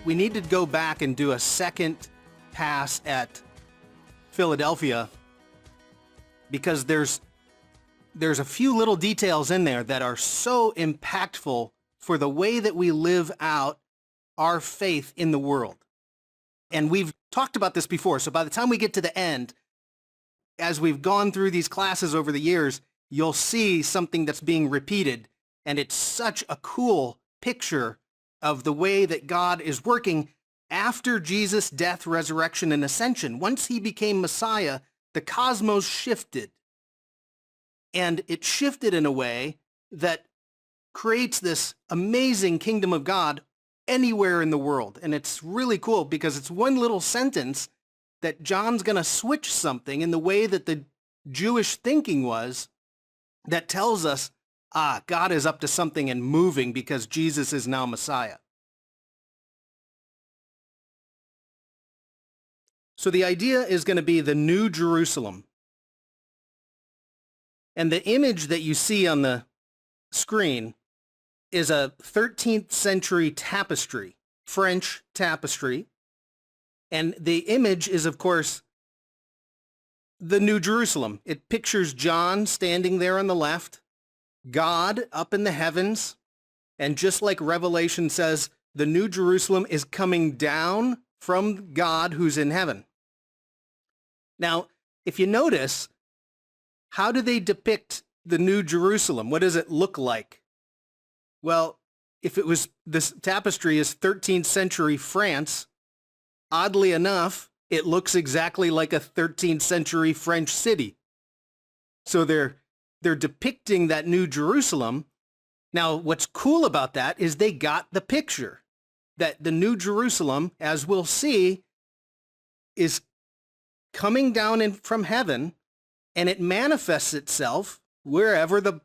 we need to go back and do a second pass at Philadelphia, because there's a few little details in there that are so impactful for the way that we live out our faith in the world. And we've talked about this before, so by the time we get to the end, as we've gone through these classes over the years, you'll see something that's being repeated, and it's such a cool picture of the way that God is working after Jesus' death, resurrection, and ascension. Once he became Messiah, the cosmos shifted. And it shifted in a way that creates this amazing kingdom of God anywhere in the world. And it's really cool because it's one little sentence that John's going to switch something in the way that the Jewish thinking was, that tells us, God is up to something and moving because Jesus is now Messiah. So the idea is going to be the New Jerusalem. And the image that you see on the screen is a 13th century tapestry, French tapestry. And the image is, of course, the New Jerusalem. It pictures John standing there on the left, God up in the heavens, and just like Revelation says, the New Jerusalem is coming down from God who's in heaven. Now, if you notice, how do they depict the New Jerusalem? What does it look like? Well, if it was, this tapestry is 13th century France, oddly enough, it looks exactly like a 13th century French city. So they're depicting that New Jerusalem. Now, what's cool about that is they got the picture that the New Jerusalem, as we'll see, is coming down from heaven, and it manifests itself wherever the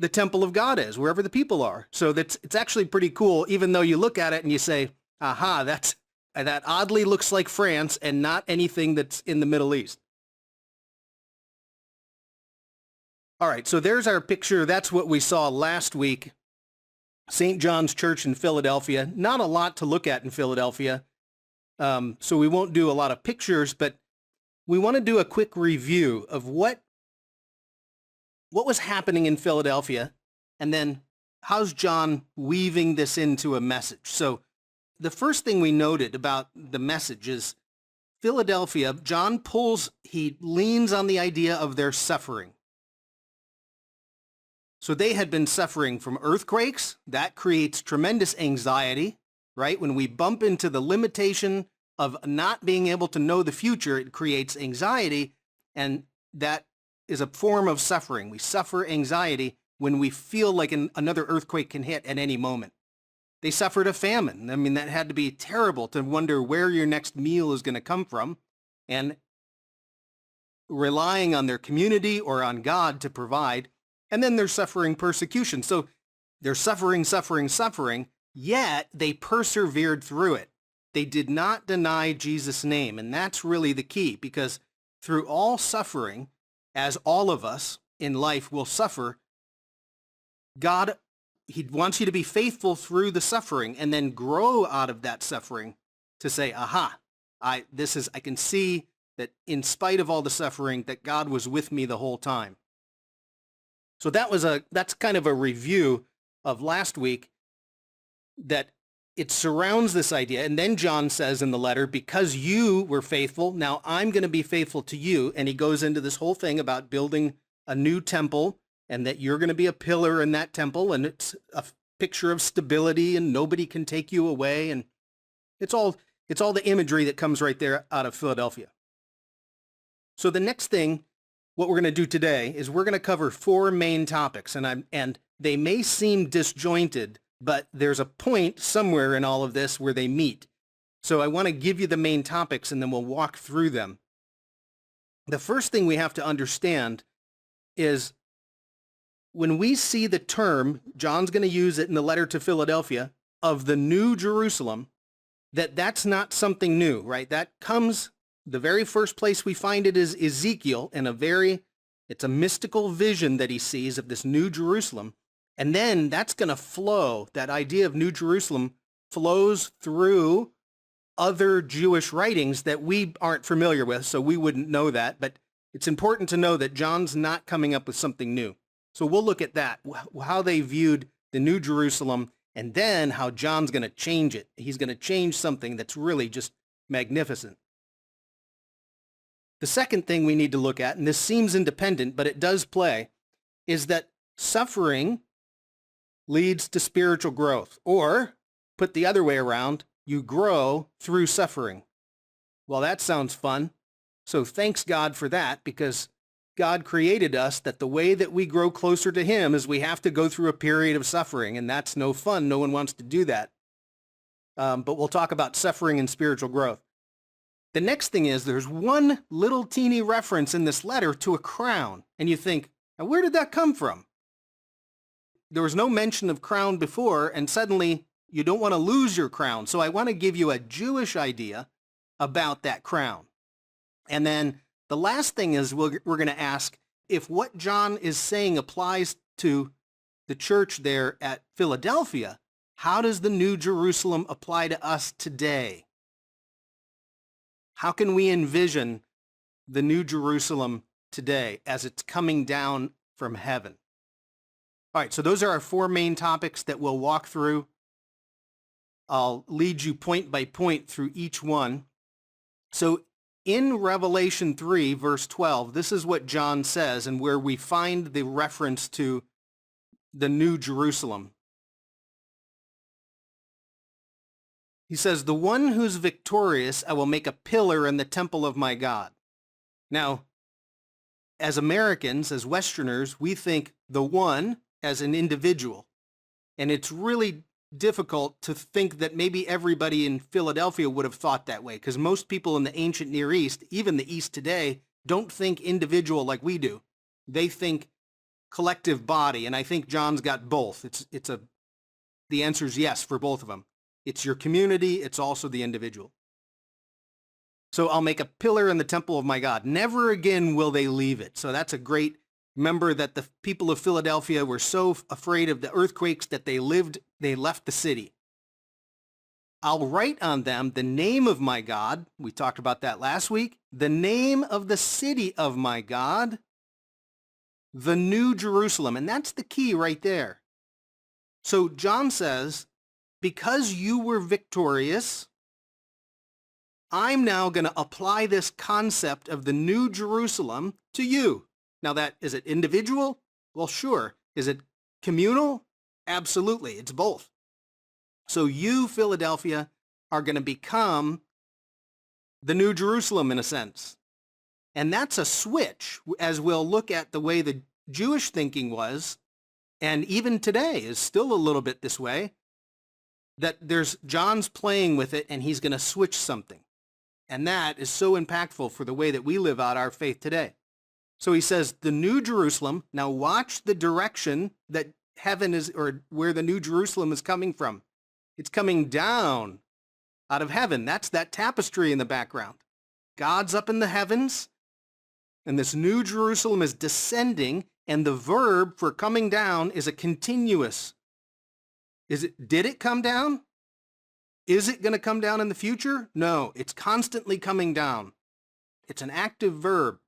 temple of God is, wherever the people are. So it's actually pretty cool, even though you look at it and you say, aha, that oddly looks like France and not anything that's in the Middle East. All right, so there's our picture. That's what we saw last week. St. John's Church in Philadelphia. Not a lot to look at in Philadelphia, so we won't do a lot of pictures, but we want to do a quick review of what was happening in Philadelphia, and then how's John weaving this into a message. So the first thing we noted about the message is Philadelphia, he leans on the idea of their suffering. So they had been suffering from earthquakes. That creates tremendous anxiety, right? When we bump into the limitation of not being able to know the future, it creates anxiety, and that is a form of suffering. We suffer anxiety when we feel like another earthquake can hit at any moment. They suffered a famine. I mean, that had to be terrible to wonder where your next meal is going to come from, and relying on their community or on God to provide. And then they're suffering persecution. So they're suffering, yet they persevered through it. They did not deny Jesus' name. And that's really the key, because through all suffering, as all of us in life will suffer, God, he wants you to be faithful through the suffering and then grow out of that suffering to say, aha, I can see that in spite of all the suffering, that God was with me the whole time. So that's kind of a review of last week, that it surrounds this idea. And then John says in the letter, because you were faithful, now I'm going to be faithful to you. And he goes into this whole thing about building a new temple, and that you're going to be a pillar in that temple. And it's a picture of stability, and nobody can take you away. And it's all the imagery that comes right there out of Philadelphia. So the next thing, what we're going to do today is we're going to cover 4 main topics, and they may seem disjointed, but there's a point somewhere in all of this where they meet. So I want to give you the main topics, and then we'll walk through them. The first thing we have to understand is when we see the term, John's going to use it in the letter to Philadelphia, of the New Jerusalem, that's not something new, right? That comes, the very first place we find it is Ezekiel, and it's a mystical vision that he sees of this New Jerusalem. And then that's going to flow, that idea of New Jerusalem flows through other Jewish writings that we aren't familiar with, so we wouldn't know that. But it's important to know that John's not coming up with something new. So we'll look at that, how they viewed the New Jerusalem, and then how John's going to change it. He's going to change something that's really just magnificent. The second thing we need to look at, and this seems independent, but it does play, is that suffering leads to spiritual growth. Or, put the other way around, you grow through suffering. Well, that sounds fun. So thanks God for that, because God created us that the way that we grow closer to him is we have to go through a period of suffering, and that's no fun. No one wants to do that. But we'll talk about suffering and spiritual growth. The next thing is there's one little teeny reference in this letter to a crown, and you think, now where did that come from? There was no mention of crown before, and suddenly you don't want to lose your crown. So I want to give you a Jewish idea about that crown. And then the last thing is we're going to ask if what John is saying applies to the church there at Philadelphia, how does the New Jerusalem apply to us today? How can we envision the New Jerusalem today as it's coming down from heaven? All right, so those are our four main topics that we'll walk through. I'll lead you point by point through each one. So in Revelation 3, verse 12, this is what John says, and where we find the reference to the New Jerusalem. He says, the one who's victorious, I will make a pillar in the temple of my God. Now, as Americans, as Westerners, we think the one as an individual. And it's really difficult to think that maybe everybody in Philadelphia would have thought that way, because most people in the ancient Near East, even the East today, don't think individual like we do. They think collective body, and I think John's got both. The answer is yes for both of them. It's your community, it's also the individual. So I'll make a pillar in the temple of my God. Never again will they leave it. So that's a great, remember that the people of Philadelphia were so afraid of the earthquakes that they left the city. I'll write on them the name of my God. We talked about that last week. The name of the city of my God, the New Jerusalem. And that's the key right there. So John says, because you were victorious, I'm now going to apply this concept of the New Jerusalem to you. Now is it individual? Well, sure. Is it communal? Absolutely. It's both. So you, Philadelphia, are going to become the New Jerusalem in a sense. And that's a switch, as we'll look at the way the Jewish thinking was, and even today is still a little bit this way, that John's playing with it and he's going to switch something. And that is so impactful for the way that we live out our faith today. So he says, the New Jerusalem, now watch the direction that heaven is, or where the New Jerusalem is coming from. It's coming down out of heaven. That's that tapestry in the background. God's up in the heavens, and this New Jerusalem is descending, and the verb for coming down is a continuous. Did it come down? Is it going to come down in the future? No, it's constantly coming down. It's an active verb.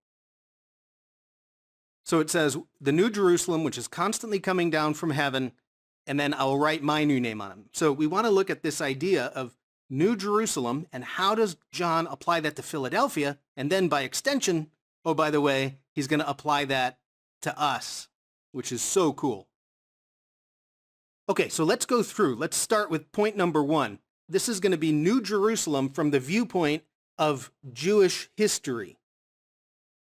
So it says, the New Jerusalem, which is constantly coming down from heaven, and then I'll write my new name on it. So we want to look at this idea of New Jerusalem, and how does John apply that to Philadelphia? And then by extension, oh, by the way, he's going to apply that to us, which is so cool. Okay, so let's go through. Let's start with point number 1. This is going to be New Jerusalem from the viewpoint of Jewish history.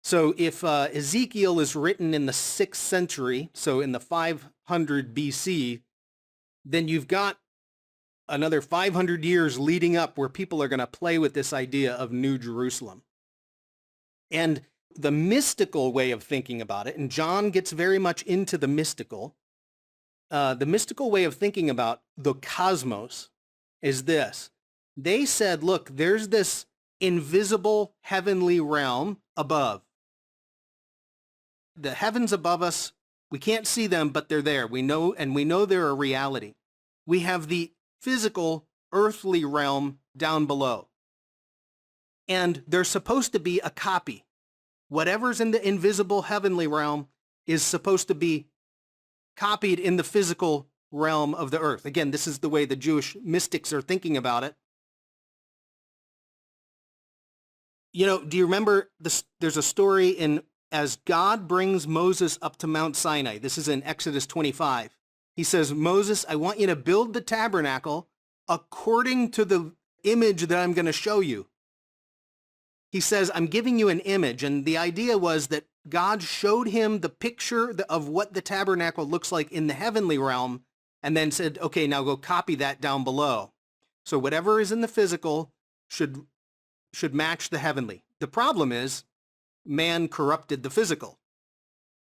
So if Ezekiel is written in the 6th century, so in the 500 BC, then you've got another 500 years leading up where people are going to play with this idea of New Jerusalem. And the mystical way of thinking about it, and John gets very much into the mystical way of thinking about the cosmos is this. They said, look, there's this invisible heavenly realm above. The heavens above us, we can't see them, but they're there. We know they're a reality. We have the physical earthly realm down below. And there's supposed to be a copy. Whatever's in the invisible heavenly realm is supposed to be copied in the physical realm of the earth. Again, this is the way the Jewish mystics are thinking about it. You know, do you remember this? There's a story in as God brings Moses up to Mount Sinai. This is in Exodus 25. He says, Moses, I want you to build the tabernacle according to the image that I'm going to show you. He says, I'm giving you an image. And the idea was that God showed him the picture of what the tabernacle looks like in the heavenly realm and then said, okay, now go copy that down below. So whatever is in the physical should match the heavenly. The problem is man corrupted the physical.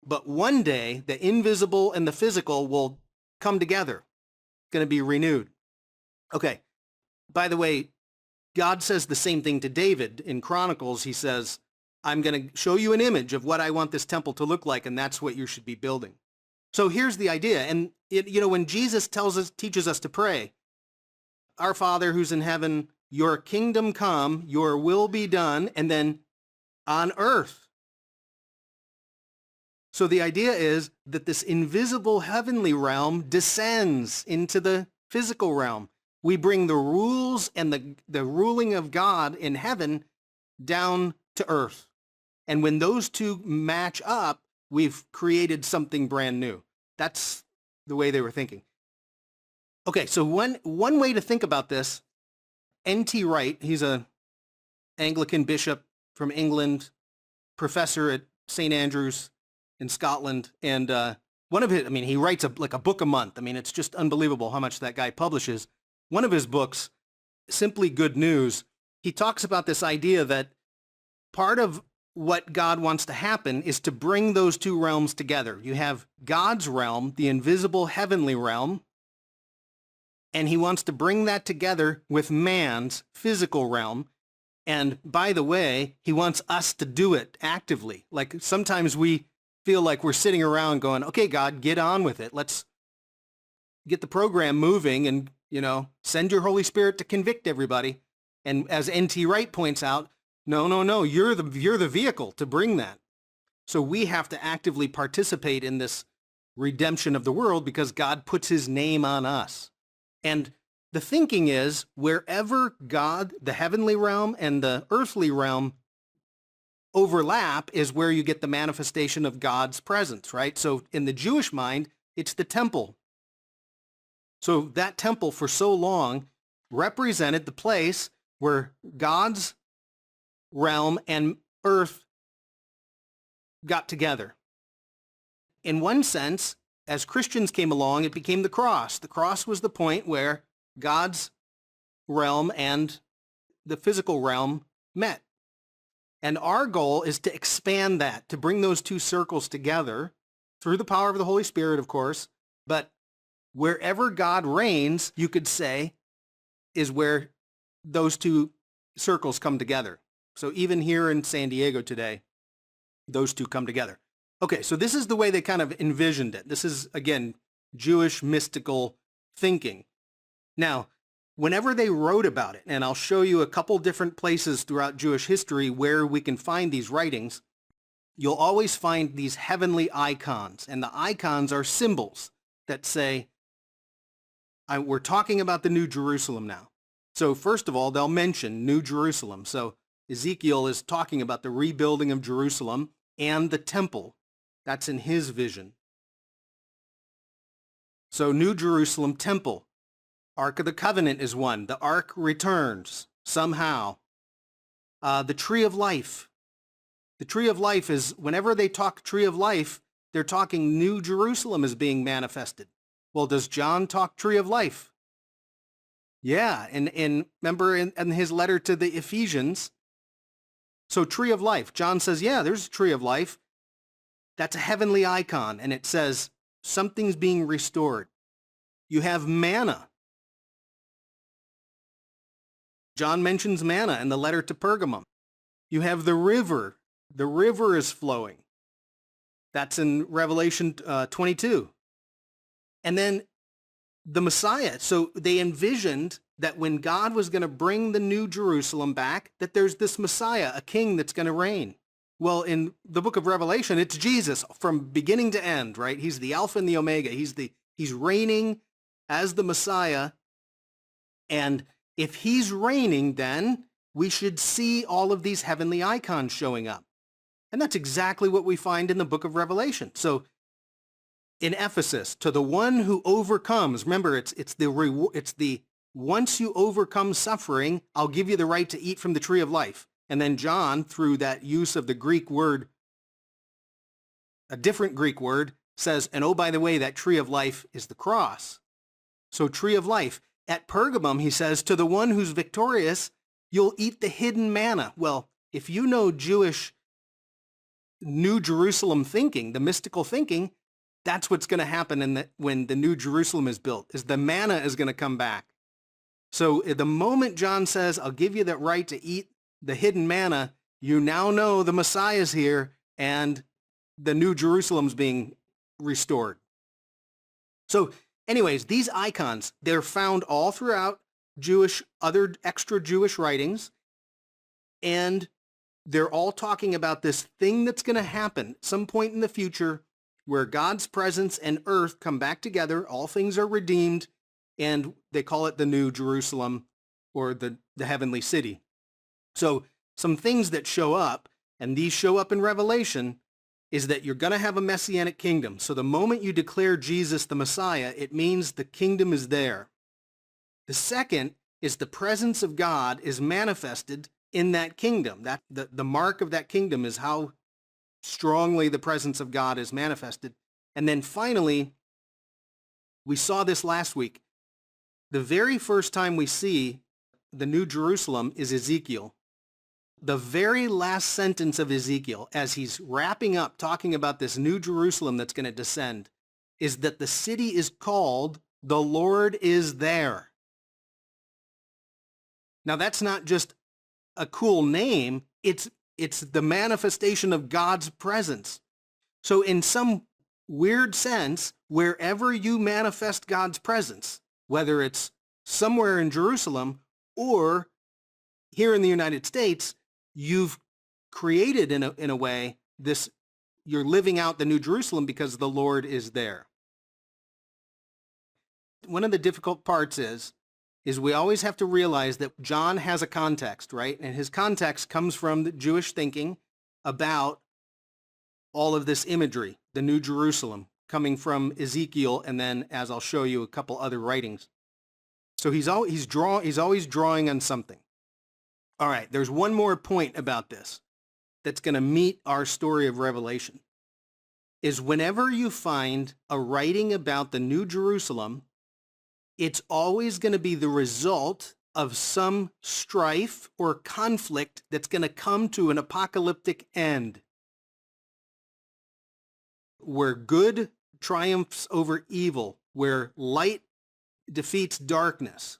But one day, the invisible and the physical will come together. It's going to be renewed. Okay. By the way, God says the same thing to David in Chronicles. He says, I'm going to show you an image of what I want this temple to look like, and that's what you should be building. So here's the idea. And when Jesus teaches us to pray, our Father who's in heaven, your kingdom come, your will be done, and then on earth. So the idea is that this invisible heavenly realm descends into the physical realm. We bring the rules and the ruling of God in heaven down to earth. And when those two match up, we've created something brand new. That's the way they were thinking. Okay, so one way to think about this, N.T. Wright, he's an Anglican bishop from England, professor at St. Andrews in Scotland, and one of his, he writes a book a month. It's just unbelievable how much that guy publishes. One of his books, Simply Good News, he talks about this idea that part of what God wants to happen is to bring those two realms together. You have God's realm, the invisible heavenly realm, and he wants to bring that together with man's physical realm. And by the way, he wants us to do it actively. Like sometimes we feel like we're sitting around going, okay, God, get on with it. Let's get the program moving and, send your Holy Spirit to convict everybody. And as N.T. Wright points out, no, you're the vehicle to bring that. So we have to actively participate in this redemption of the world because God puts his name on us. And the thinking is wherever God, the heavenly realm and the earthly realm overlap is where you get the manifestation of God's presence, right? So in the Jewish mind, it's the temple. So that temple for so long represented the place where God's realm and earth got together. In one sense, as Christians came along, it became the cross. The cross was the point where God's realm and the physical realm met. And our goal is to expand that, to bring those two circles together through the power of the Holy Spirit, of course. But wherever God reigns, you could say, is where those two circles come together. So even here in San Diego today, those two come together. Okay, so this is the way they kind of envisioned it. This is, again, Jewish mystical thinking. Now, whenever they wrote about it, and I'll show you a couple different places throughout Jewish history where we can find these writings, you'll always find these heavenly icons. And the icons are symbols that say, we're talking about the New Jerusalem now. So first of all, they'll mention New Jerusalem. So Ezekiel is talking about the rebuilding of Jerusalem and the temple. That's in his vision. So New Jerusalem, temple. Ark of the Covenant is one. The Ark returns somehow. The Tree of Life. The Tree of Life is, whenever they talk Tree of Life, they're talking New Jerusalem is being manifested. Well, does John talk Tree of Life? Yeah, and remember in his letter to the Ephesians, so Tree of Life, John says, yeah, there's a Tree of Life. That's a heavenly icon, and it says something's being restored. You have manna. John mentions manna in the letter to Pergamum. You have the river. The river is flowing. That's in Revelation 22. And then the Messiah. So they envisioned that when God was going to bring the New Jerusalem back, that there's this Messiah, a king that's going to reign. Well, in the book of Revelation, it's Jesus from beginning to end, right? He's the Alpha and the Omega. He's reigning as the Messiah. And if he's reigning, then we should see all of these heavenly icons showing up. And that's exactly what we find in the book of Revelation. So in Ephesus, to the one who overcomes, remember, it's the once you overcome suffering, I'll give you the right to eat from the tree of life. And then John, through that use of the Greek word, a different Greek word, says, and oh, by the way, that tree of life is the cross. So tree of life. At Pergamum, he says, to the one who's victorious, you'll eat the hidden manna. Well, if you know Jewish New Jerusalem thinking, the mystical thinking, that's what's going to happen when the New Jerusalem is built, is the manna is going to come back. So at the moment John says, I'll give you that right to eat the hidden manna, you now know the Messiah is here and the New Jerusalem's being restored. So anyways, these icons, they're found all throughout other extra Jewish writings, and they're all talking about this thing that's going to happen some point in the future where God's presence and earth come back together, all things are redeemed, and they call it the New Jerusalem or the heavenly city. So some things that show up, and these show up in Revelation, is that you're going to have a messianic kingdom. So the moment you declare Jesus the Messiah, it means the kingdom is there. The second is the presence of God is manifested in that kingdom. That the mark of that kingdom is how strongly the presence of God is manifested. And then finally, we saw this last week. The very first time we see the New Jerusalem is Ezekiel. The very last sentence of Ezekiel, as he's wrapping up talking about this New Jerusalem that's going to descend, is that the city is called The Lord is There. Now that's not just a cool name, it's the manifestation of God's presence. So in some weird sense, wherever you manifest God's presence, whether it's somewhere in Jerusalem or here in the United States, you've created in a way this, you're living out the New Jerusalem because the Lord is there. One of the difficult parts is we always have to realize that John has a context, right? And his context comes from the Jewish thinking about all of this imagery, the New Jerusalem, coming from Ezekiel, and then, as I'll show you, a couple other writings. So he's always drawing on something. All right, there's one more point about this that's going to meet our story of Revelation, is whenever you find a writing about the New Jerusalem, it's always going to be the result of some strife or conflict that's going to come to an apocalyptic end, where good triumphs over evil, where light defeats darkness.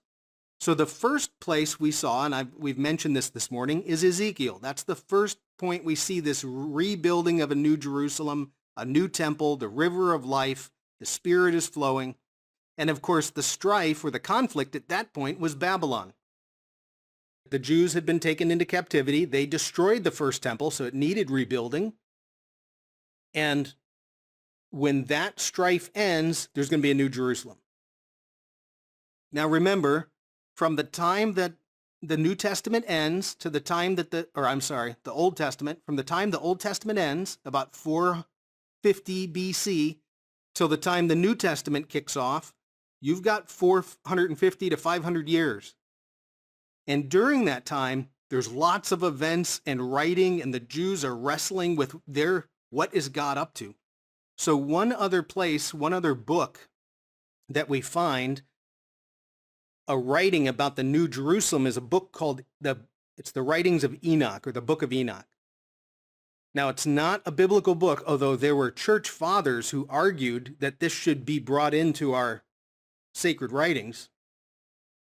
So the first place we saw, and we've mentioned this morning, is Ezekiel. That's the first point we see this rebuilding of a new Jerusalem, a new temple, the river of life, the Spirit is flowing. And of course, the strife or the conflict at that point was Babylon. The Jews had been taken into captivity. They destroyed the first temple, so it needed rebuilding. And when that strife ends, there's going to be a new Jerusalem. Now remember, from the time that the New Testament ends to the time that the Old Testament, from the time the Old Testament ends, about 450 BC, till the time the New Testament kicks off, you've got 450 to 500 years. And during that time, there's lots of events and writing, and the Jews are wrestling with what is God up to? So one other book that we find a writing about the New Jerusalem is a book called it's the Writings of Enoch, or the Book of Enoch. Now, it's not a biblical book, although there were church fathers who argued that this should be brought into our sacred writings.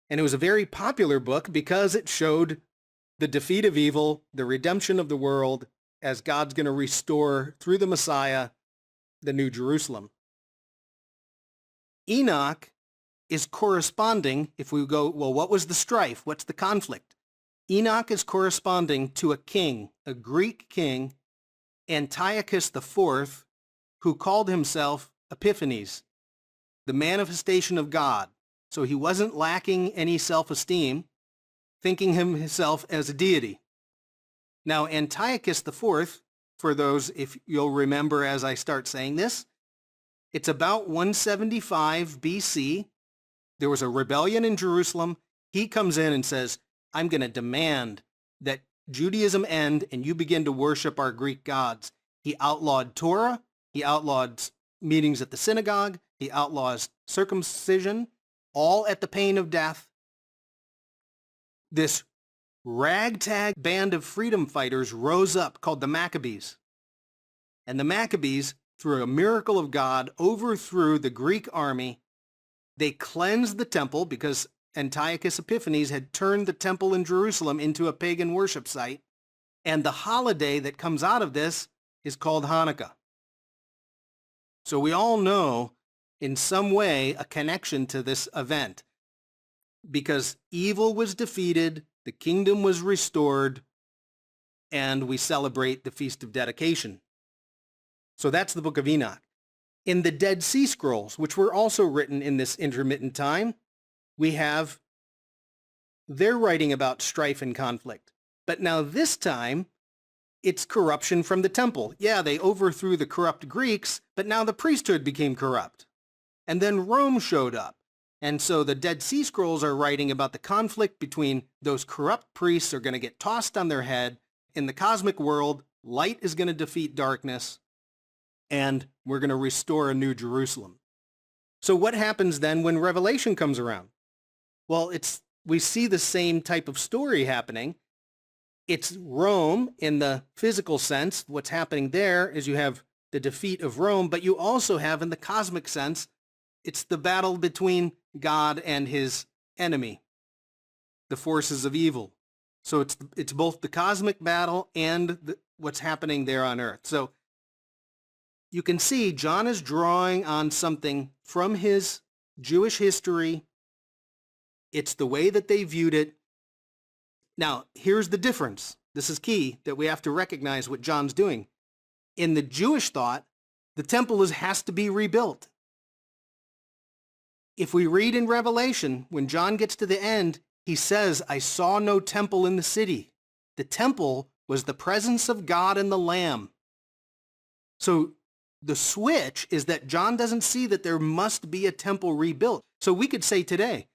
And it was a very popular book because it showed the defeat of evil, the redemption of the world, as God's going to restore, through the Messiah, the New Jerusalem. Enoch is corresponding, if we go, well, what was the strife? What's the conflict? Enoch is corresponding to a king, a Greek king, Antiochus IV, who called himself Epiphanes, the manifestation of God. So he wasn't lacking any self-esteem, thinking himself as a deity. Now, Antiochus IV, for those, if you'll remember as I start saying this, it's about 175 BC. There was a rebellion in Jerusalem. He comes in and says, I'm going to demand that Judaism end and you begin to worship our Greek gods. He outlawed Torah. He outlawed meetings at the synagogue. He outlaws circumcision, all at the pain of death. This ragtag band of freedom fighters rose up called the Maccabees. And the Maccabees, through a miracle of God, overthrew the Greek army. They cleansed the temple because Antiochus Epiphanes had turned the temple in Jerusalem into a pagan worship site. And the holiday that comes out of this is called Hanukkah. So we all know in some way a connection to this event because evil was defeated, the kingdom was restored, and we celebrate the Feast of Dedication. So that's the book of Enoch. In the Dead Sea Scrolls, which were also written in this intermittent time, we have their writing about strife and conflict. But now this time, it's corruption from the temple. Yeah, they overthrew the corrupt Greeks, but now the priesthood became corrupt. And then Rome showed up. And so the Dead Sea Scrolls are writing about the conflict between those corrupt priests are going to get tossed on their head. In the cosmic world, light is going to defeat darkness, and we're going to restore a new Jerusalem. So what happens then when Revelation comes around? Well, we see the same type of story happening. It's Rome in the physical sense. What's happening there is you have the defeat of Rome, but you also have in the cosmic sense, it's the battle between God and his enemy, the forces of evil. So it's both the cosmic battle and what's happening there on earth. So you can see John is drawing on something from his Jewish history. It's the way that they viewed it. Now, here's the difference. This is key that we have to recognize what John's doing. In the Jewish thought, the temple has to be rebuilt. If we read in Revelation, when John gets to the end, he says, I saw no temple in the city. The temple was the presence of God and the Lamb. So the switch is that John doesn't see that there must be a temple rebuilt. So we could say today,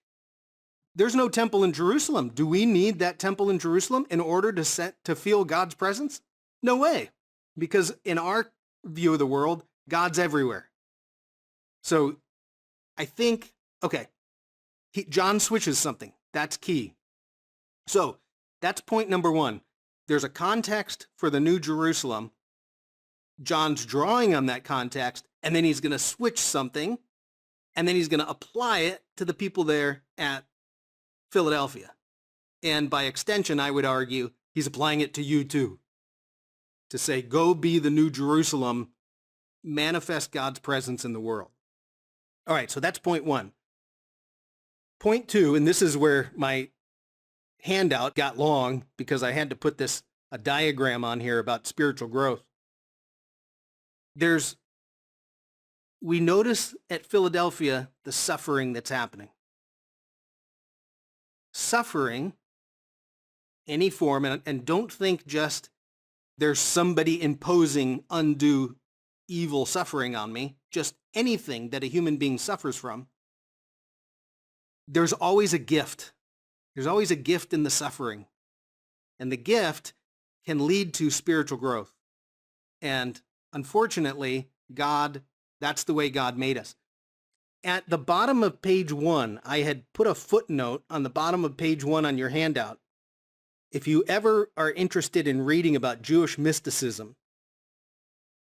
there's no temple in Jerusalem. Do we need that temple in Jerusalem in order to feel God's presence? No way. Because in our view of the world, God's everywhere. So I think, okay, John switches something. That's key. So that's point number one. There's a context for the New Jerusalem. John's drawing on that context, and then he's going to switch something, and then he's going to apply it to the people there at Philadelphia. And by extension, I would argue, he's applying it to you too. To say, go be the New Jerusalem, manifest God's presence in the world. All right, so that's point one. Point two, and this is where my handout got long because I had to put a diagram on here about spiritual growth. We notice at Philadelphia the suffering that's happening. Suffering, any form, and don't think just there's somebody imposing undue evil suffering on me, just anything that a human being suffers from. There's always a gift. There's always a gift in the suffering. And the gift can lead to spiritual growth. And unfortunately, that's the way God made us. At the bottom of page 1, I had put a footnote on the bottom of page 1 on your handout. If you ever are interested in reading about Jewish mysticism,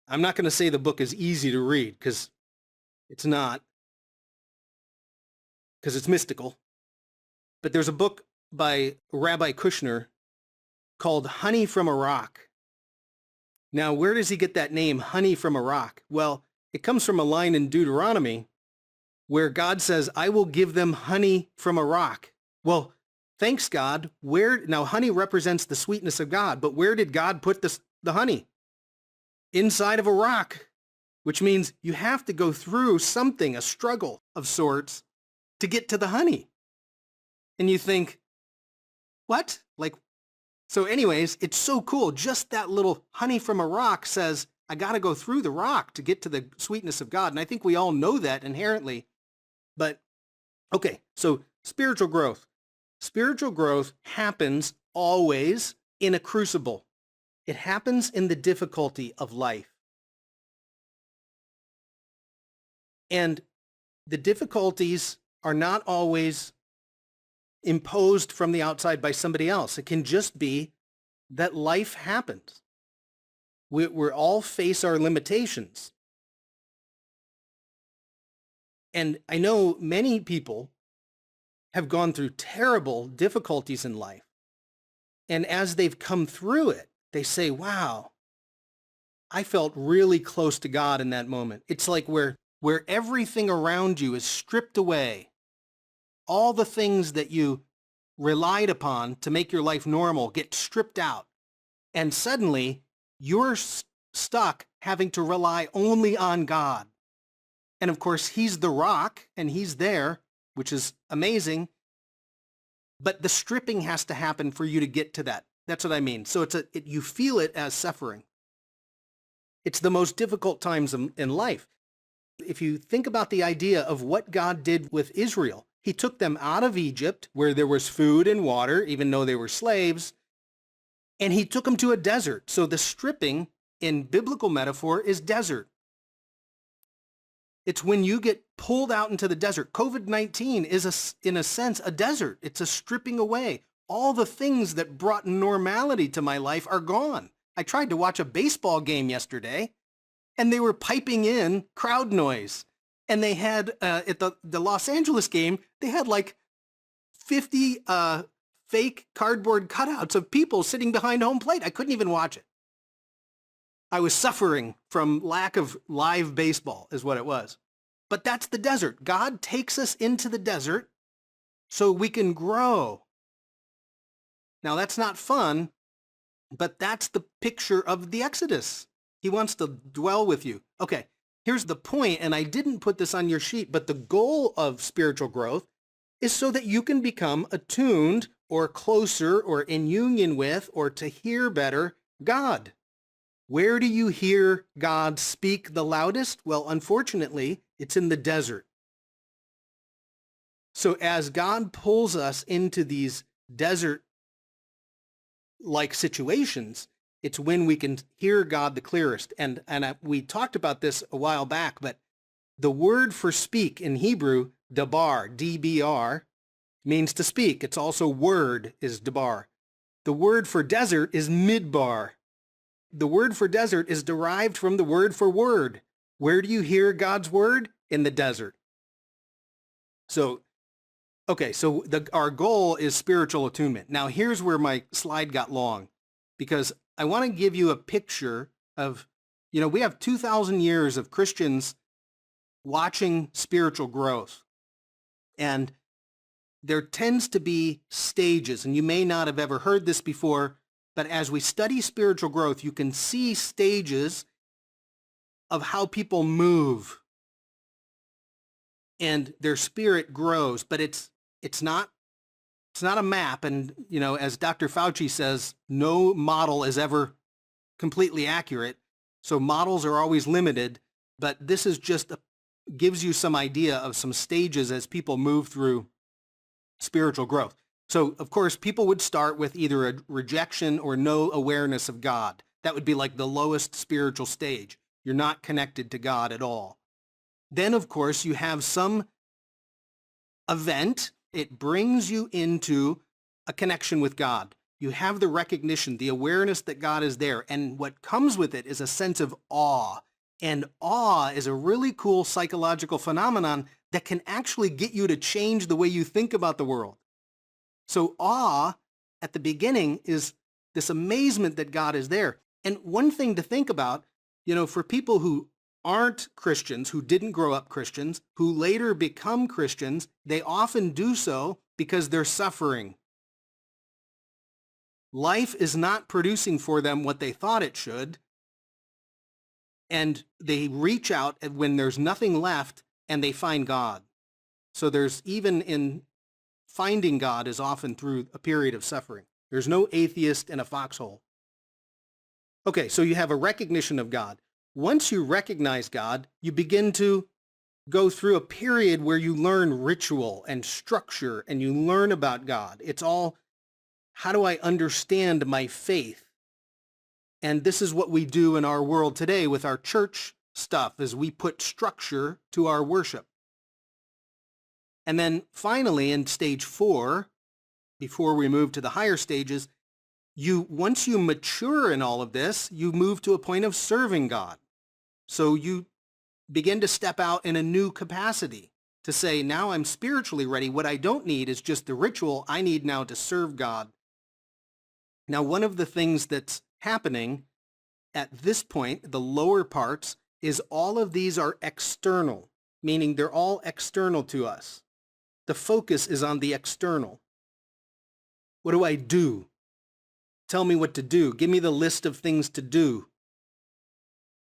I'm not going to say the book is easy to read because it's not, because it's mystical. But there's a book by Rabbi Kushner called Honey from a Rock. Now, where does he get that name, honey from a rock? Well, it comes from a line in Deuteronomy where God says, I will give them honey from a rock. Well, thanks God. Now honey represents the sweetness of God, but where did God put the honey? Inside of a rock, which means you have to go through something, a struggle of sorts, to get to the honey. And you think, what? So anyways, it's so cool. Just that little honey from a rock says, I got to go through the rock to get to the sweetness of God. And I think we all know that inherently. But okay, so spiritual growth. Spiritual growth happens always in a crucible. It happens in the difficulty of life. And the difficulties are not always imposed from the outside by somebody else. It can just be that life happens. We all face our limitations. And I know many people have gone through terrible difficulties in life. And as they've come through it, they say, wow, I felt really close to God in that moment. It's like where everything around you is stripped away. All the things that you relied upon to make your life normal get stripped out. And suddenly you're stuck having to rely only on God. And of course, he's the rock and he's there, which is amazing. But the stripping has to happen for you to get to that. That's what I mean. So you feel it as suffering. It's the most difficult times in life. If you think about the idea of what God did with Israel, he took them out of Egypt where there was food and water, even though they were slaves, and he took them to a desert. So the stripping in biblical metaphor is desert. It's when you get pulled out into the desert. COVID-19 is, in a sense, a desert. It's a stripping away. All the things that brought normality to my life are gone. I tried to watch a baseball game yesterday, and they were piping in crowd noise. And they had, at the Los Angeles game, they had like 50 fake cardboard cutouts of people sitting behind home plate. I couldn't even watch it. I was suffering from lack of live baseball is what it was. But that's the desert. God takes us into the desert so we can grow. Now that's not fun, but that's the picture of the Exodus. He wants to dwell with you. Okay, here's the point, and I didn't put this on your sheet, but the goal of spiritual growth is so that you can become attuned or closer or in union with or to hear better God. Where do you hear God speak the loudest? Well, unfortunately, it's in the desert. So as God pulls us into these desert-like situations, it's when we can hear God the clearest. And we talked about this a while back, but the word for speak in Hebrew, dabar, D-B-R, means to speak. It's also word is dabar. The word for desert is midbar. The word for desert is derived from the word for word. Where do you hear God's word? In the desert. So, okay, so our goal is spiritual attunement. Now, here's where my slide got long, because I want to give you a picture of, we have 2,000 years of Christians watching spiritual growth. And there tends to be stages, and you may not have ever heard this before, but as we study spiritual growth, you can see stages of how people move and their spirit grows, but it's not a map. And, as Dr. Fauci says, no model is ever completely accurate. So models are always limited, but this is just gives you some idea of some stages as people move through spiritual growth. So, of course, people would start with either a rejection or no awareness of God. That would be like the lowest spiritual stage. You're not connected to God at all. Then, of course, you have some event. It brings you into a connection with God. You have the recognition, the awareness that God is there. And what comes with it is a sense of awe. And awe is a really cool psychological phenomenon that can actually get you to change the way you think about the world. So awe at the beginning is this amazement that God is there. And one thing to think about, for people who aren't Christians, who didn't grow up Christians, who later become Christians, they often do so because they're suffering. Life is not producing for them what they thought it should, and they reach out when there's nothing left and they find God. So there's, even in finding God, is often through a period of suffering. There's no atheist in a foxhole. Okay, so you have a recognition of God. Once you recognize God, you begin to go through a period where you learn ritual and structure and you learn about God. It's all, how do I understand my faith? And this is what we do in our world today with our church stuff, is we put structure to our worship. And then finally, in stage 4, before we move to the higher stages, once you mature in all of this, you move to a point of serving God. So you begin to step out in a new capacity to say, now I'm spiritually ready. What I don't need is just the ritual. I need now to serve God. Now, one of the things that's happening at this point, the lower parts, is all of these are external, meaning they're all external to us. The focus is on the external. What do I do? Tell me what to do. Give me the list of things to do.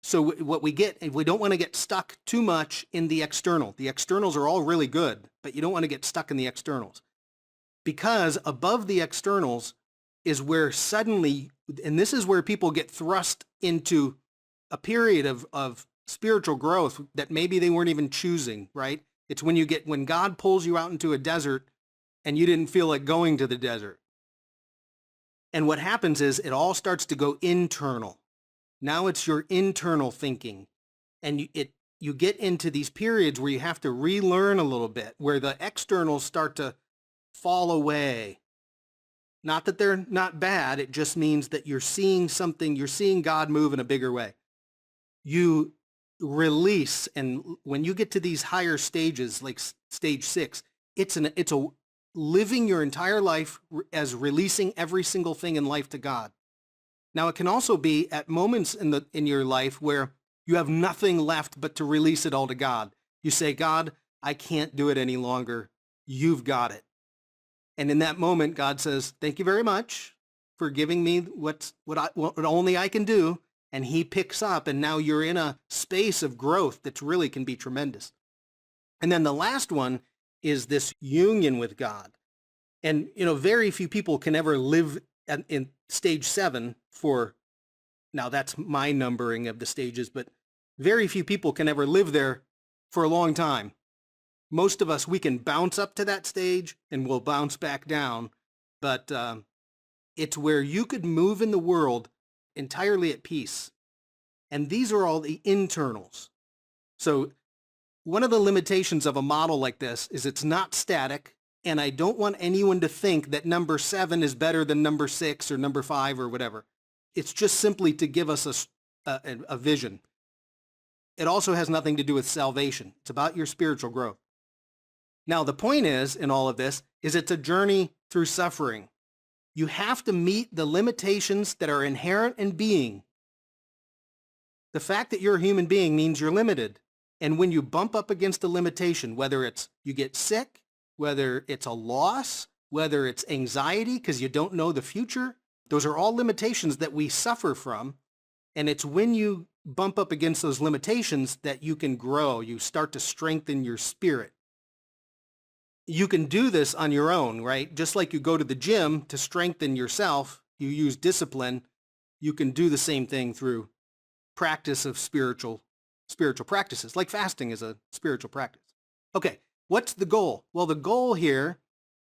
So what we get, we don't want to get stuck too much in the external. The externals are all really good, but you don't want to get stuck in the externals. Because above the externals is where suddenly, and this is where people get thrust into a period of spiritual growth that maybe they weren't even choosing, right? It's when God pulls you out into a desert and you didn't feel like going to the desert. And what happens is it all starts to go internal. Now it's your internal thinking. And you get into these periods where you have to relearn a little bit, where the externals start to fall away. Not that they're not bad, it just means that you're seeing something, you're seeing God move in a bigger way. You release, and when you get to these higher stages, like stage 6, it's a living your entire life as releasing every single thing in life to God. Now, it can also be at moments in your life where you have nothing left but to release it all to God. You say, God, I can't do it any longer. You've got it. And in that moment, God says, thank you very much for giving me what only I can do. And he picks up, and now you're in a space of growth that really can be tremendous. And then the last one is this union with God. And, very few people can ever live in stage 7 now that's my numbering of the stages, but very few people can ever live there for a long time. Most of us, we can bounce up to that stage and we'll bounce back down, but it's where you could move in the world entirely at peace. And these are all the internals. So one of the limitations of a model like this is it's not static, and I don't want anyone to think that number 7 is better than number 6 or number 5 or whatever. It's just simply to give us a vision. It also has nothing to do with salvation. It's about your spiritual growth. Now, the point is, in all of this, is it's a journey through suffering. You have to meet the limitations that are inherent in being. The fact that you're a human being means you're limited. And when you bump up against a limitation, whether it's you get sick, whether it's a loss, whether it's anxiety because you don't know the future, those are all limitations that we suffer from. And it's when you bump up against those limitations that you can grow. You start to strengthen your spirit. You can do this on your own, right? Just like you go to the gym to strengthen yourself, you use discipline. You can do the same thing through practice of spiritual practices, like fasting is a spiritual practice. Okay, what's the goal? Well, the goal here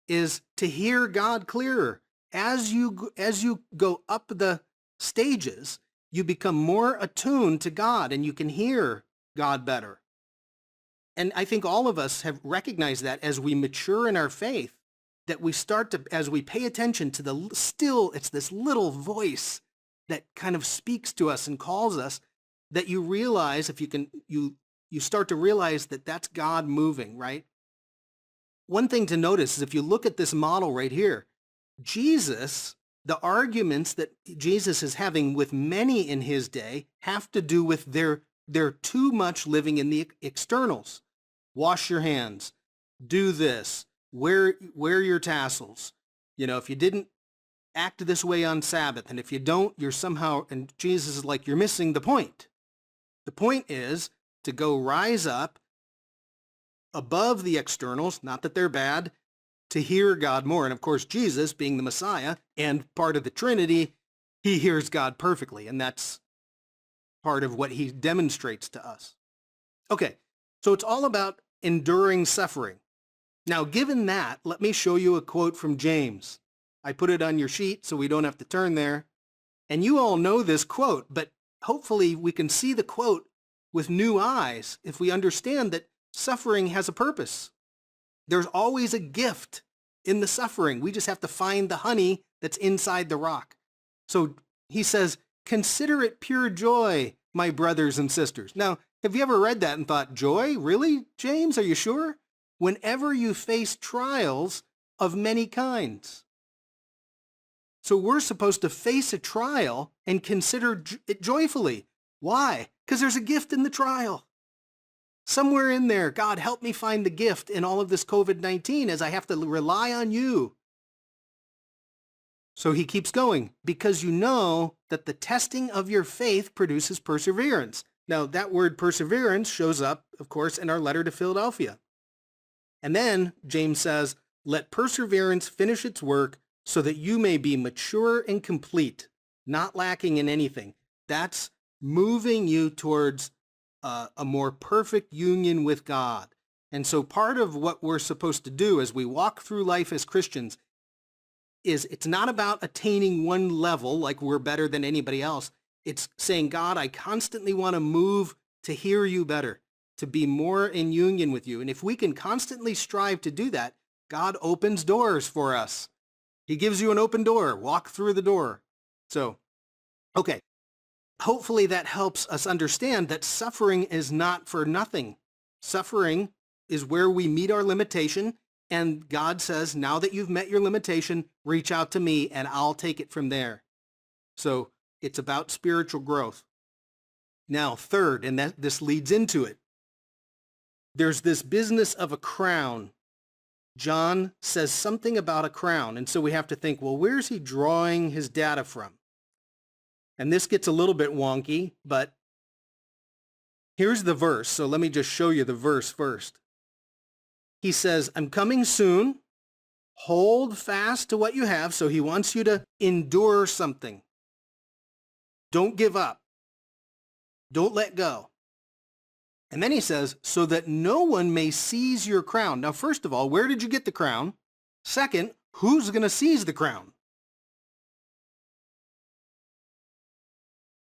is to hear God clearer. As you go up the stages, you become more attuned to God and you can hear God better. And I think all of us have recognized that as we mature in our faith, that we start to, as we pay attention to it's this little voice that kind of speaks to us and calls us, that you realize, you start to realize that that's God moving, right? One thing to notice is if you look at this model right here, Jesus, the arguments that Jesus is having with many in his day have to do with their they're too much living in the externals. Wash your hands, do this, wear your tassels. If you didn't act this way on Sabbath, and if you don't, you're somehow, and Jesus is like, you're missing the point. The point is to go rise up above the externals, not that they're bad, to hear God more. And of course, Jesus, being the Messiah and part of the Trinity, he hears God perfectly, and that's part of what he demonstrates to us. Okay, so it's all about enduring suffering. Now, given that, let me show you a quote from James. I put it on your sheet so we don't have to turn there. And you all know this quote, but hopefully we can see the quote with new eyes if we understand that suffering has a purpose. There's always a gift in the suffering. We just have to find the honey that's inside the rock. So he says, "Consider it pure joy, my brothers and sisters." Now, have you ever read that and thought, joy? Really, James? Are you sure? Whenever you face trials of many kinds. So we're supposed to face a trial and consider it joyfully. Why? Because there's a gift in the trial. Somewhere in there, God, help me find the gift in all of this COVID-19 as I have to rely on you. So he keeps going, because you know that the testing of your faith produces perseverance. Now, that word perseverance shows up, of course, in our letter to Philadelphia. And then James says, "Let perseverance finish its work so that you may be mature and complete, not lacking in anything." That's moving you towards a more perfect union with God. And so part of what we're supposed to do as we walk through life as Christians is it's not about attaining one level like we're better than anybody else. It's saying, God, I constantly want to move to hear you better, to be more in union with you. And if we can constantly strive to do that, God opens doors for us. He gives you an open door. Walk through the door. So, okay. Hopefully that helps us understand that suffering is not for nothing. Suffering is where we meet our limitation, and God says, now that you've met your limitation, reach out to me and I'll take it from there. So it's about spiritual growth. Now, third, and this leads into it, there's this business of a crown. John says something about a crown, and so we have to think, well, where's he drawing his data from? And this gets a little bit wonky, but here's the verse. So let me just show you the verse first. He says, I'm coming soon. Hold fast to what you have. So he wants you to endure something. Don't give up. Don't let go. And then he says, so that no one may seize your crown. Now, first of all, where did you get the crown? Second, who's going to seize the crown?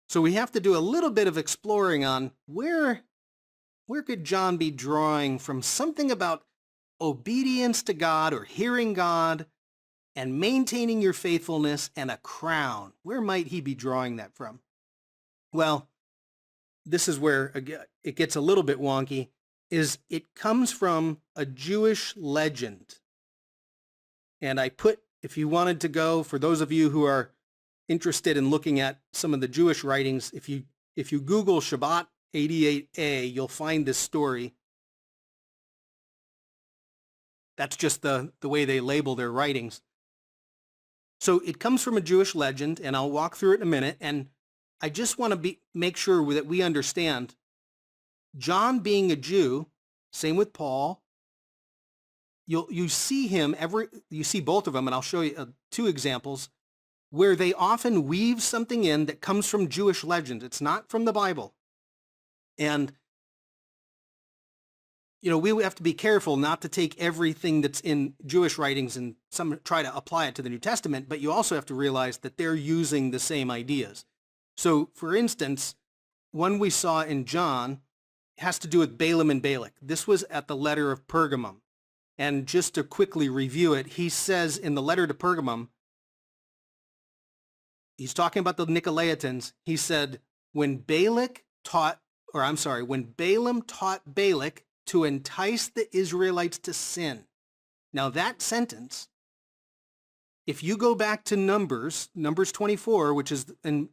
So we have to do a little bit of exploring on where could John be drawing from something about obedience to God or hearing God and maintaining your faithfulness and a crown. Where might he be drawing that from? Well, this is where it gets a little bit wonky, is it comes from a Jewish legend. And I put, if you wanted to go, for those of you who are interested in looking at some of the Jewish writings, if you Google Shabbat 88a, you'll find this story. That's just the way they label their writings. So it comes from a Jewish legend, and I'll walk through it in a minute, and I just want to make sure that we understand John being a Jew, same with Paul. You see you see both of them, and I'll show you two examples where they often weave something in that comes from Jewish legend. It's not from the Bible. And, we have to be careful not to take everything that's in Jewish writings and try to apply it to the New Testament, but you also have to realize that they're using the same ideas. So, for instance, one we saw in John has to do with Balaam and Balak. This was at the letter of Pergamum. And just to quickly review it, he says in the letter to Pergamum, he's talking about the Nicolaitans. He said, when Balaam taught Balak to entice the Israelites to sin. Now that sentence, if you go back to Numbers 24, which is in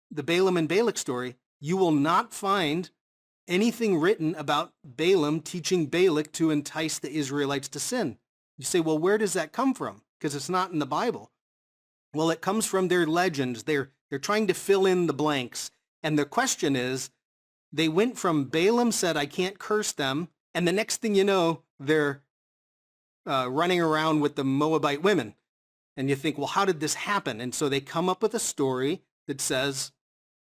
the Balaam and Balak story, you will not find anything written about Balaam teaching Balak to entice the Israelites to sin. You say, well, where does that come from? Because it's not in the Bible. Well, it comes from their legends. They're trying to fill in the blanks. And the question is, they went from Balaam said, I can't curse them, and the next thing you know, they're running around with the Moabite women. And you think, well, how did this happen? And so they come up with a story that says,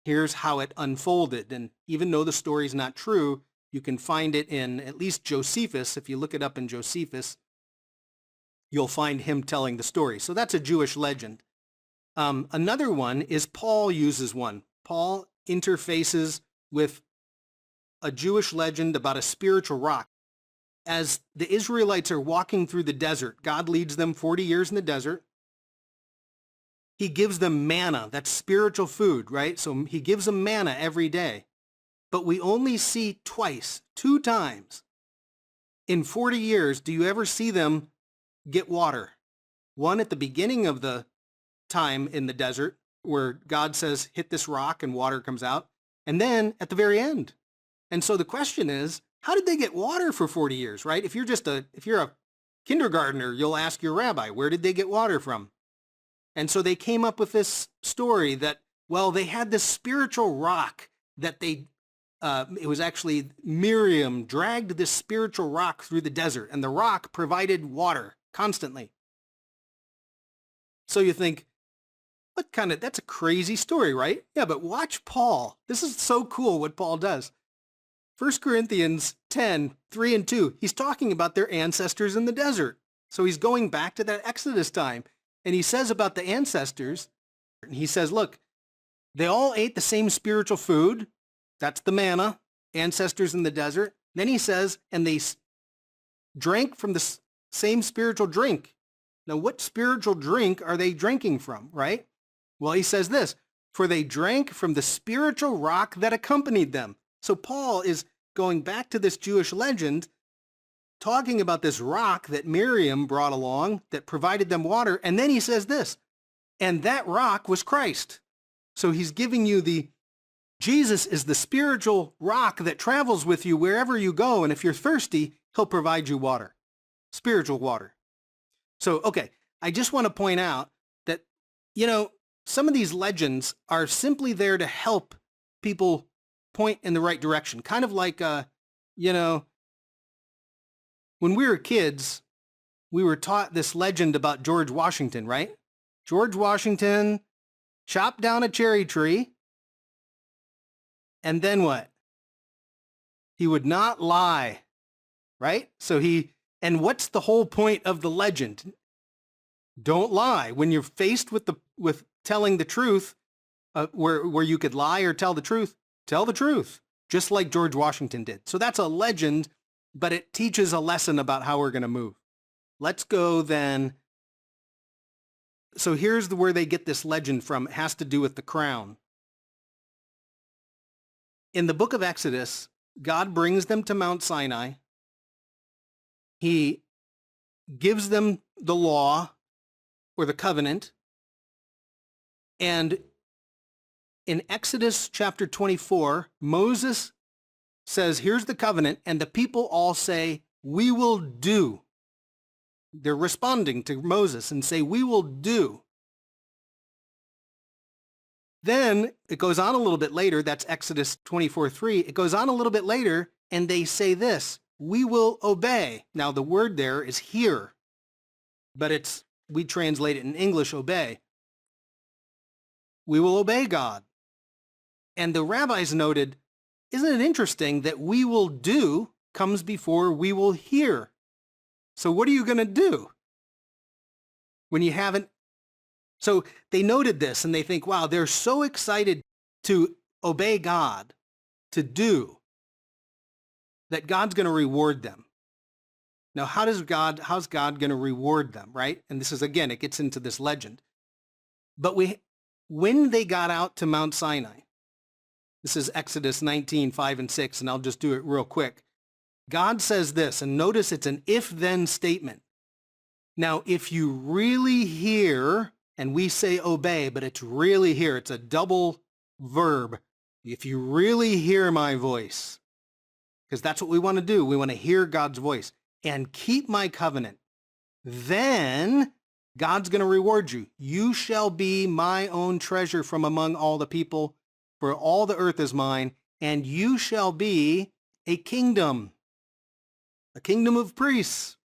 here's how it unfolded. And even though the story is not true, you can find it in at least Josephus. If you look it up in Josephus, you'll find him telling the story. So that's a Jewish legend. Another one is Paul uses one. Paul interfaces with a Jewish legend about a spiritual rock. As the Israelites are walking through the desert, God leads them 40 years in the desert. He gives them manna, that's spiritual food, right? So he gives them manna every day. But we only see twice, 2 times. In 40 years, do you ever see them get water? One at the beginning of the time in the desert where God says, hit this rock and water comes out. And then at the very end. And so the question is, how did they get water for 40 years, right? If you're a kindergartner, you'll ask your rabbi, where did they get water from? And so they came up with this story that, well, they had this spiritual rock that it was actually Miriam dragged this spiritual rock through the desert, and the rock provided water constantly. So you think, that's a crazy story, right? Yeah, but watch Paul. This is so cool what Paul does. 1 Corinthians 10, 3 and 2, he's talking about their ancestors in the desert. So he's going back to that Exodus time. And he says about the ancestors, he says, look, they all ate the same spiritual food. That's the manna, ancestors in the desert. Then he says, and they drank from the same spiritual drink. Now, what spiritual drink are they drinking from, right? Well, he says this, for they drank from the spiritual rock that accompanied them. So Paul is going back to this Jewish legend, talking about this rock that Miriam brought along that provided them water. And then he says this, and that rock was Christ. So he's giving you Jesus is the spiritual rock that travels with you wherever you go. And if you're thirsty, he'll provide you water, spiritual water. So, okay, I just want to point out that, some of these legends are simply there to help people point in the right direction. Kind of like, when we were kids, we were taught this legend about George Washington, right? George Washington chopped down a cherry tree, and then what? He would not lie, right? And what's the whole point of the legend? Don't lie. When you're faced with telling the truth, where you could lie or tell the truth, just like George Washington did. So that's a legend, but it teaches a lesson about how we're going to move. Let's go then. So here's where they get this legend from. It has to do with the crown. In the book of Exodus, God brings them to Mount Sinai. He gives them the law or the covenant. And in Exodus chapter 24, Moses says, here's the covenant, and the people all say, we will do. They're responding to Moses and say, we will do. Then it goes on a little bit later, that's Exodus 24:3. It goes on a little bit later, and they say this, we will obey. Now the word there is hear, but we translate it in English, obey. We will obey God. And the rabbis noted, isn't it interesting that we will do comes before we will hear? So what are you going to do when you haven't? So they noted this and they think, wow, they're so excited to obey God, to do, that God's going to reward them. Now, how's God going to reward them, right? And this is, again, it gets into this legend. But when they got out to Mount Sinai, this is Exodus 19, 5 and 6, and I'll just do it real quick. God says this, and notice it's an if-then statement. Now, if you really hear, and we say obey, but it's really hear, it's a double verb. If you really hear my voice, because that's what we want to do. We want to hear God's voice and keep my covenant. Then God's going to reward you. You shall be my own treasure from among all the people, for all the earth is mine, and you shall be a kingdom of priests.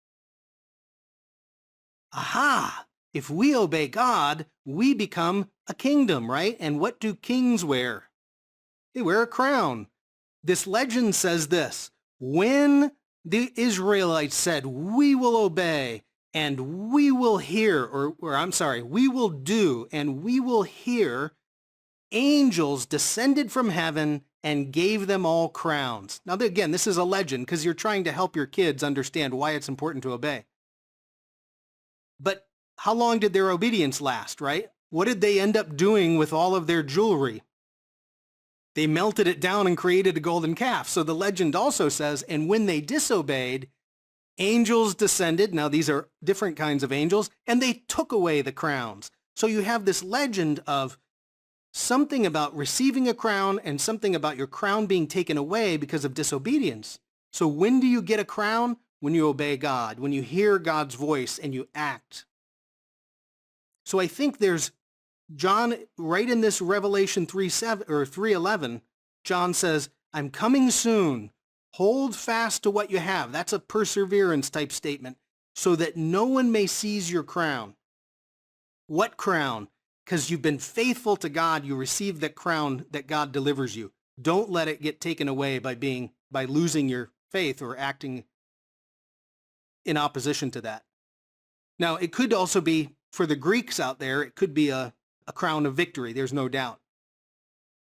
Aha! If we obey God, we become a kingdom, right? And what do kings wear? They wear a crown. This legend says this: when the Israelites said, we will obey and we will hear, we will do and we will hear, angels descended from heaven and gave them all crowns. Now, again, this is a legend because you're trying to help your kids understand why it's important to obey. But how long did their obedience last, right? What did they end up doing with all of their jewelry? They melted it down and created a golden calf. So the legend also says, and when they disobeyed, angels descended. Now, these are different kinds of angels, and they took away the crowns. So you have this legend of something about receiving a crown and something about your crown being taken away because of disobedience. So when do you get a crown? When you obey God, when you hear God's voice and you act. So I think there's John, right in this Revelation 3:11, John says, I'm coming soon. Hold fast to what you have. That's a perseverance type statement, so that no one may seize your crown. What crown? Because you've been faithful to God, you receive the crown that God delivers you. Don't let it get taken away by losing your faith or acting in opposition to that. Now, it could also be, for the Greeks out there, it could be a crown of victory, there's no doubt.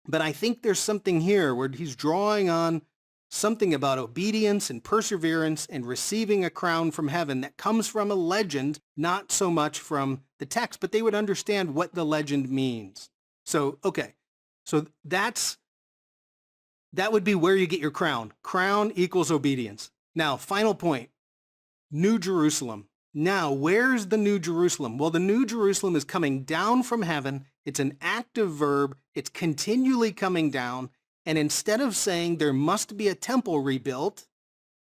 But I think there's something here where he's drawing on something about obedience and perseverance and receiving a crown from heaven that comes from a legend, not so much from the text, but they would understand what the legend means. So, okay, so that would be where you get your crown. Crown equals obedience. Now, final point, New Jerusalem. Now, where's the New Jerusalem? Well, the New Jerusalem is coming down from heaven. It's an active verb. It's continually coming down. And instead of saying there must be a temple rebuilt,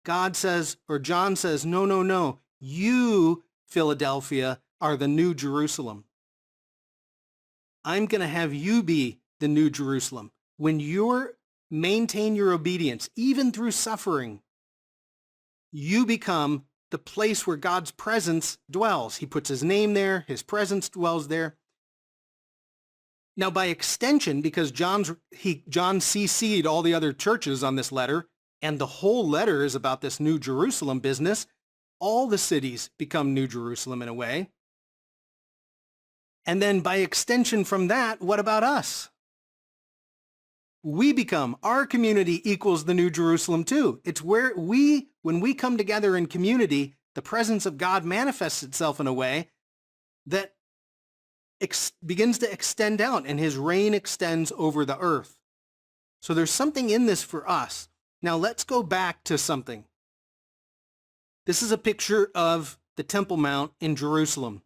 God says, or John says, no. You, Philadelphia, are the New Jerusalem. I'm going to have you be the New Jerusalem. When you maintain your obedience, even through suffering, you become the place where God's presence dwells. He puts his name there, his presence dwells there. Now, by extension, because John CC'd all the other churches on this letter, and the whole letter is about this New Jerusalem business, all the cities become New Jerusalem in a way. And then by extension from that, what about us? Our community equals the New Jerusalem too. It's where when we come together in community, the presence of God manifests itself in a way that begins to extend out, and his reign extends over the earth. So there's something in this for us. Now let's go back to something. This is a picture of the Temple Mount in Jerusalem.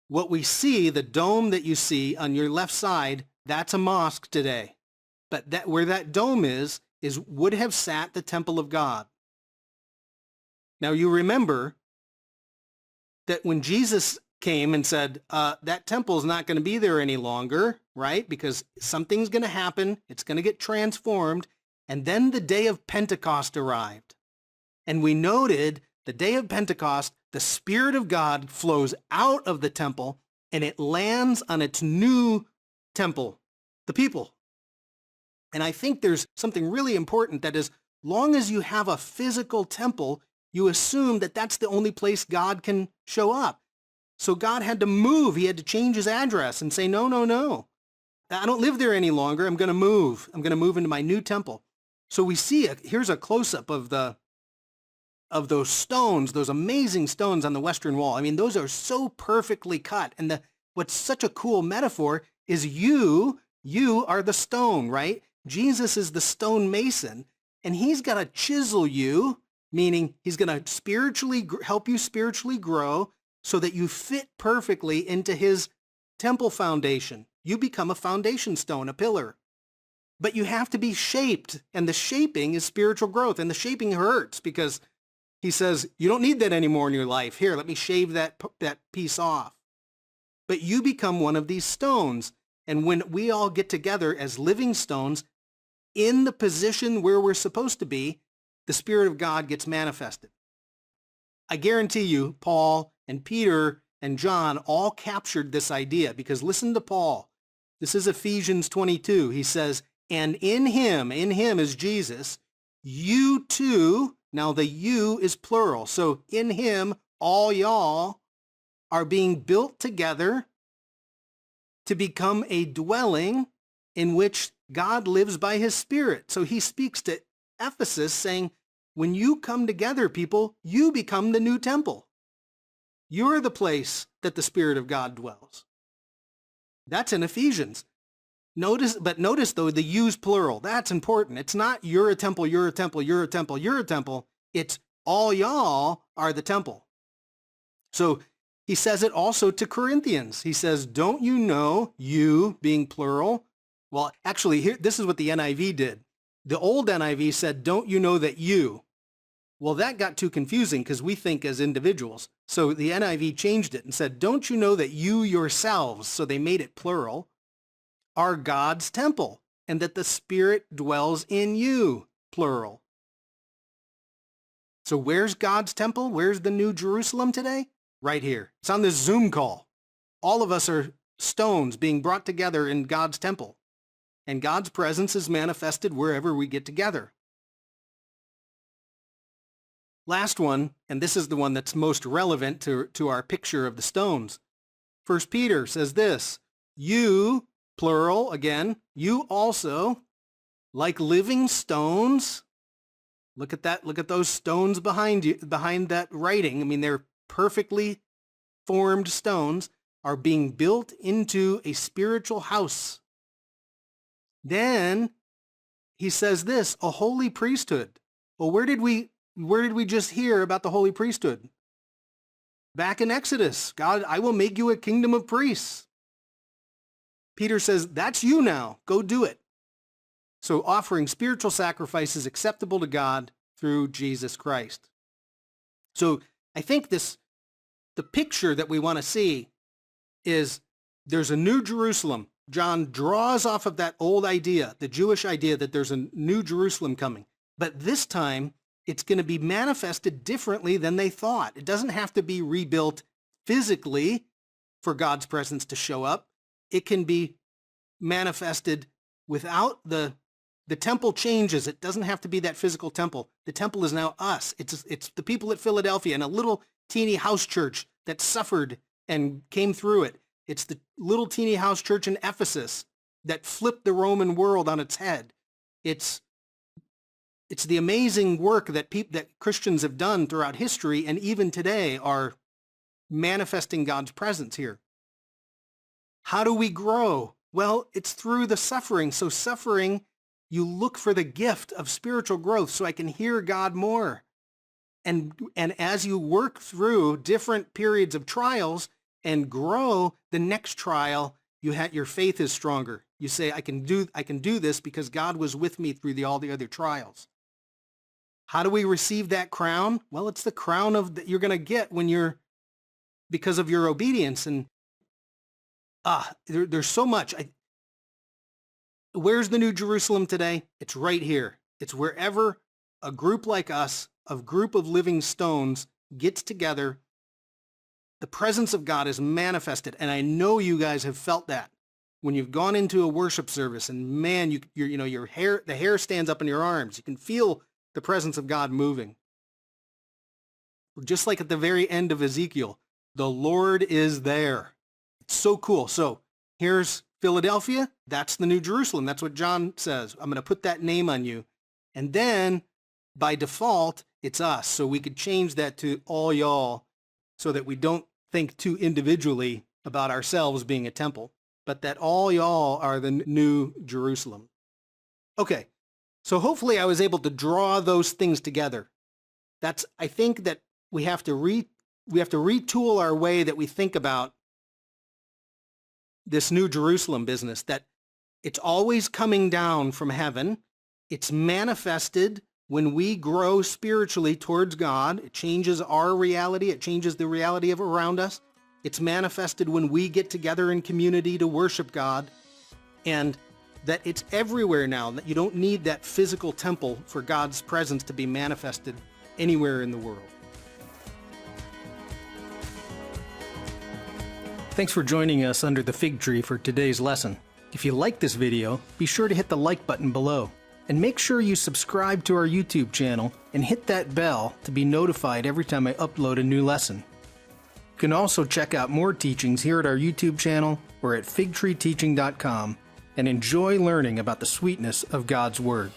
What we see, the dome that you see on your left side, that's a mosque today. But where that dome is would have sat the temple of God. Now you remember that when Jesus came and said, that temple is not going to be there any longer, right? Because something's going to happen. It's going to get transformed. And then the day of Pentecost arrived. And we noted the day of Pentecost, the Spirit of God flows out of the temple and it lands on its new temple, the people. And I think there's something really important that as long as you have a physical temple, you assume that that's the only place God can show up. So God had to move. He had to change his address and say, no. I don't live there any longer. I'm going to move. I'm going to move into my new temple. So we see, here's a close-up of those stones, those amazing stones on the western wall. I mean, those are so perfectly cut. And what's such a cool metaphor is you are the stone, right? Jesus is the stone mason, and he's got to chisel you, meaning he's going to help you spiritually grow so that you fit perfectly into his temple foundation. You become a foundation stone, a pillar. But you have to be shaped, and the shaping is spiritual growth, and the shaping hurts because he says, you don't need that anymore in your life. Here, let me shave that piece off. But you become one of these stones, and when we all get together as living stones in the position where we're supposed to be, the Spirit of God gets manifested. I guarantee you, Paul and Peter and John all captured this idea because listen to Paul. This is Ephesians 22. He says, and in him is Jesus, you too, now the you is plural. So in him, all y'all are being built together to become a dwelling in which God lives by his Spirit. So he speaks to Ephesus saying, when you come together, people, you become the new temple. You're the place that the Spirit of God dwells. That's in Ephesians. Notice though, the you's plural. That's important. It's not you're a temple, you're a temple, you're a temple, you're a temple. It's all y'all are the temple. So he says it also to Corinthians. He says, don't you know, you being plural? Well, actually, this is what the NIV did. The old NIV said, don't you know that you? Well, that got too confusing because we think as individuals. So the NIV changed it and said, don't you know that you yourselves, so they made it plural, are God's temple, and that the Spirit dwells in you, plural. So where's God's temple? Where's the New Jerusalem today? Right here. It's on this Zoom call. All of us are stones being brought together in God's temple, and God's presence is manifested wherever we get together. Last one, and this is the one that's most relevant to our picture of the stones. 1 Peter says this, you, plural again, you also, like living stones, look at that, look at those stones behind you, behind that writing. I mean, they're perfectly formed stones, are being built into a spiritual house. Then he says this, a holy priesthood. Well, where did we just hear about the holy priesthood? Back in Exodus, God, I will make you a kingdom of priests. Peter says, that's you now. Go do it. So offering spiritual sacrifices acceptable to God through Jesus Christ. So I think the picture that we want to see is there's a new Jerusalem. John draws off of that old idea, the Jewish idea that there's a new Jerusalem coming. But this time, it's going to be manifested differently than they thought. It doesn't have to be rebuilt physically for God's presence to show up. It can be manifested without the temple changes. It doesn't have to be that physical temple. The temple is now us. It's the people at Philadelphia and a little teeny house church that suffered and came through it. It's the little teeny house church in Ephesus that flipped the Roman world on its head. It's the amazing work that Christians have done throughout history and even today are manifesting God's presence here. How do we grow? Well, it's through the suffering. So suffering, you look for the gift of spiritual growth so I can hear God more. And as you work through different periods of trials and grow, the next trial, your faith is stronger. You say, I can do this because God was with me through all the other trials. How do we receive that crown? Well, it's the crown that you're going to get because of your obedience. And there's so much. Where's the New Jerusalem today? It's right here. It's wherever a group like us, a group of living stones, gets together. The presence of God is manifested, and I know you guys have felt that when you've gone into a worship service, and man, the hair stands up in your arms. You can feel the presence of God moving. Just like at the very end of Ezekiel, the Lord is there. It's so cool. So here's Philadelphia. That's the New Jerusalem. That's what John says. I'm going to put that name on you. And then by default, it's us. So we could change that to all y'all so that we don't think too individually about ourselves being a temple, but that all y'all are the New Jerusalem. Okay. So hopefully I was able to draw those things together. I think that we have to retool our way that we think about this New Jerusalem business, that It's always coming down from heaven. It's manifested when we grow spiritually towards God. It changes our reality. It changes the reality of around us. It's manifested when we get together in community to worship God. And that it's everywhere now, that you don't need that physical temple for God's presence to be manifested anywhere in the world. Thanks for joining us under the fig tree for today's lesson. If you like this video, be sure to hit the like button below. And make sure you subscribe to our YouTube channel and hit that bell to be notified every time I upload a new lesson. You can also check out more teachings here at our YouTube channel or at figtreeteaching.com and enjoy learning about the sweetness of God's Word.